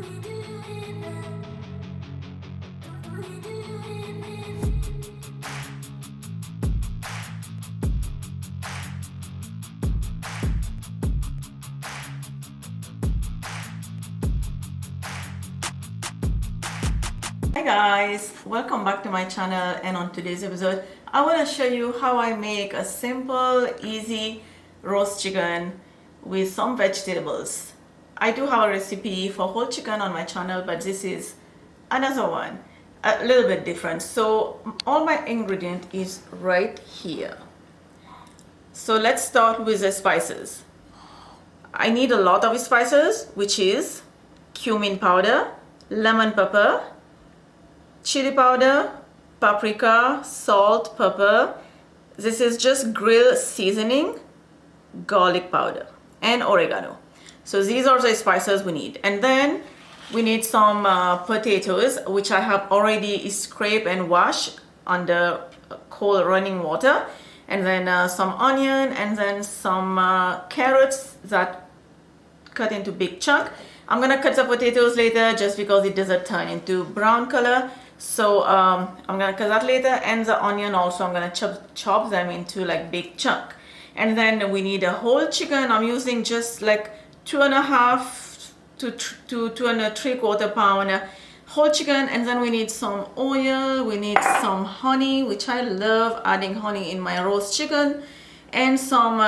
Hi guys, welcome back to my channel, and on today's episode I want to show you how I make a simple easy roast chicken with some vegetables. I do have a recipe for whole chicken on my channel, but this is another one, a little bit different. So all my ingredient is right here. So let's start with the spices. I need a lot of spices, which is cumin powder, lemon pepper, chili powder, paprika, salt, pepper. This is just grill seasoning, garlic powder, and oregano. So these are the spices we need. And then we need some potatoes, which I have already scraped and washed under cold running water. And then some onion, and then some carrots that cut into big chunk. I'm gonna cut the potatoes later just because it doesn't turn into brown color. So I'm gonna cut that later, and the onion also I'm gonna chop them into like big chunk. And then we need a whole chicken. I'm using just like 2.5 to 2.75 pound whole chicken. And then we need some oil, we need some honey, which I love adding honey in my roast chicken, and some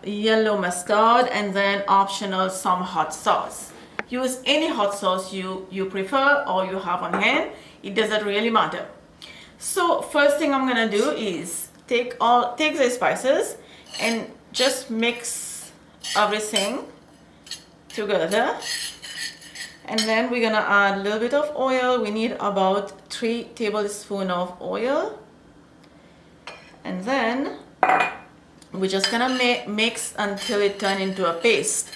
yellow mustard, and then optional some hot sauce. Use any hot sauce you prefer or you have on hand. It doesn't really matter. So first thing I'm gonna do is take the spices and just mix everything together. And then we're gonna add a little bit of oil. We need about 3 tablespoons of oil. And then we're just gonna mix until it turns into a paste.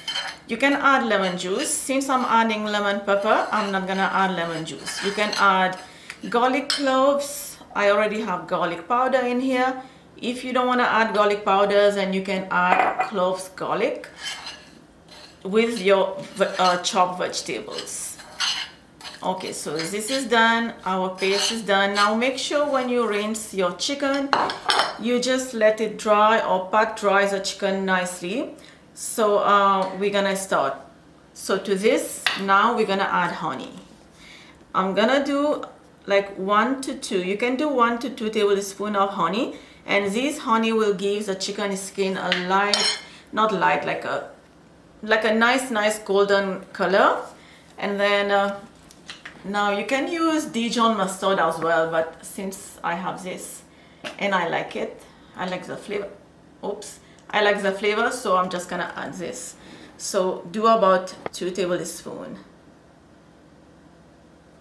You can add lemon juice. Since I'm adding lemon pepper, I'm not gonna add lemon juice. You can add garlic cloves. I already have garlic powder in here. If you don't want to add garlic powders, then you can add cloves garlic with your chopped vegetables. Okay, so this is done. Our paste is done. Now make sure when you rinse your chicken, you just let it dry or pat dry the chicken nicely. So we're gonna start. So to this, now we're gonna add honey. I'm gonna do like 1 to 2. You can do 1 to 2 tablespoons of honey, and this honey will give the chicken skin a light, not light, like a nice golden color. And then now you can use Dijon mustard as well, but since I have this and I like it, I like the flavor. Oops. I like the flavor, so I'm just gonna add this. So do about 2 tablespoons.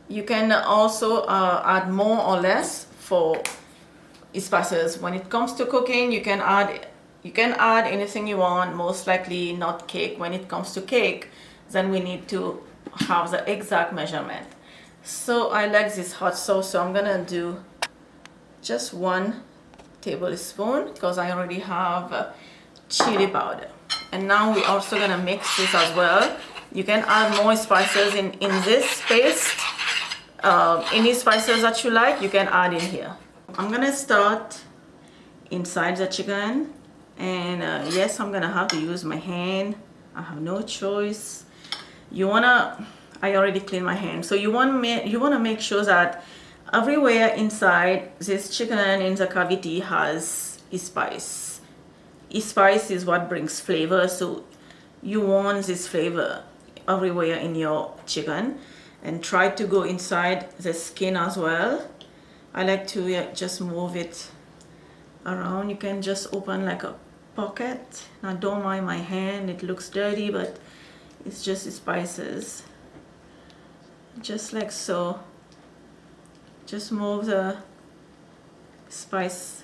You can also add more or less for spices. When it comes to cooking, you can add anything you want. Most likely not cake. When it comes to cake, then we need to have the exact measurement. So I like this hot sauce, so I'm gonna do just 1 tablespoon because I already have chili powder. And now we're also gonna mix this as well. You can add more spices in this paste. Any spices that you like, you can add in here. I'm gonna start inside the chicken, and yes, I'm gonna have to use my hand. I have no choice. I already cleaned my hand, so you wanna make sure that everywhere inside this chicken in the cavity has spice. Spice is what brings flavor, so you want this flavor everywhere in your chicken, and try to go inside the skin as well. I like to just move it around. You can just open like a pocket. Now don't mind my hand, it looks dirty, but it's just spices. Just like so. Just move the spice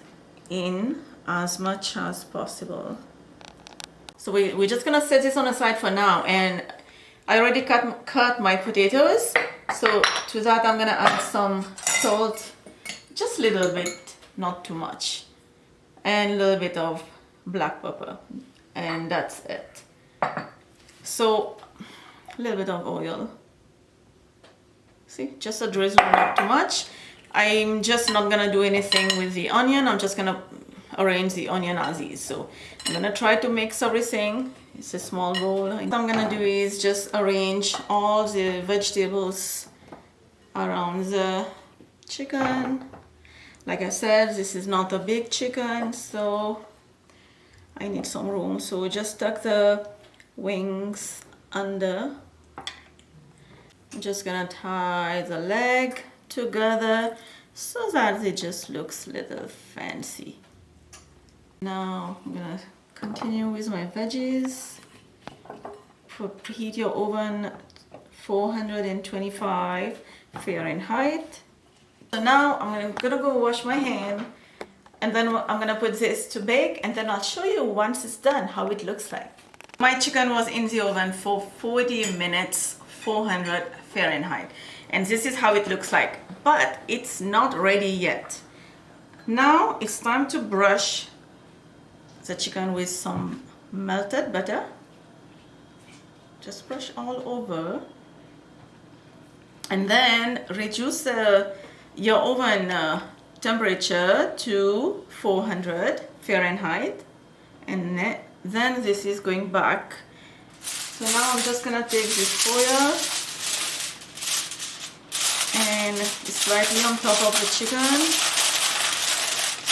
in as much as possible. So we're just gonna set this on the side for now, and I already cut my potatoes. So to that I'm gonna add some salt, just a little bit, not too much, and a little bit of black pepper, and that's it. So a little bit of oil, See, just a drizzle, not too much. I'm just not gonna do anything with the onion. I'm just gonna arrange the onion as is. So I'm gonna try to mix everything. It's a small bowl. What I'm gonna do is just arrange all the vegetables around the chicken. Like I said, this is not a big chicken, so I need some room. So just tuck the wings under. I'm just gonna tie the leg together so that it just looks a little fancy. Now I'm gonna continue with my veggies. Preheat your oven 425 Fahrenheit. So now I'm gonna go wash my hand, and then I'm gonna put this to bake, and then I'll show you once it's done how it looks like. My chicken was in the oven for 40 minutes, 400 Fahrenheit, and this is how it looks like, but it's not ready yet. Now it's time to brush the chicken with some melted butter. Just brush all over, and then reduce your oven temperature to 400 Fahrenheit, and then this is going back. So now I'm just gonna take this foil and slightly on top of the chicken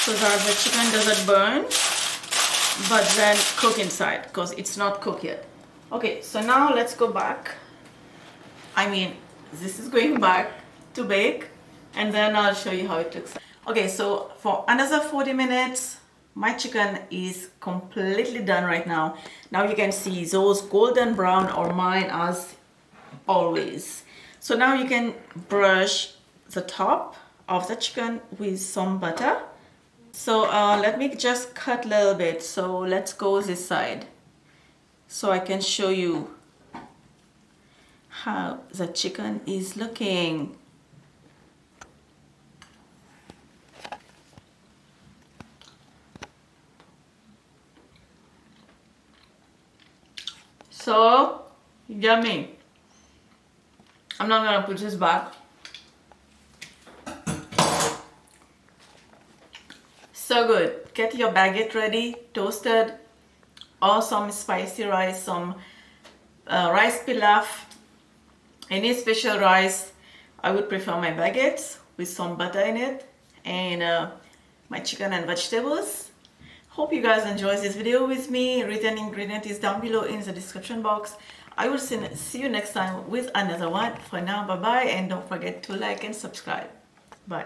so that the chicken doesn't burn but then cook inside, because it's not cooked yet. Okay, so now let's go back. I mean, this is going back to bake, and then I'll show you how it looks like. Okay, so for another 40 minutes, my chicken is completely done right now. Now you can see those golden brown are mine as always. So now you can brush the top of the chicken with some butter. So let me just cut a little bit. So let's go this side so I can show you how the chicken is looking. So yummy. I'm not gonna put this back. So good. Get your baguette ready, toasted, or some spicy rice, some rice pilaf, any special rice. I would prefer my baguettes with some butter in it, and my chicken and vegetables. Hope you guys enjoy this video with me. Written ingredient is down below in the description box. I will see you next time with another one. For now, bye bye, and don't forget to like and subscribe. Bye.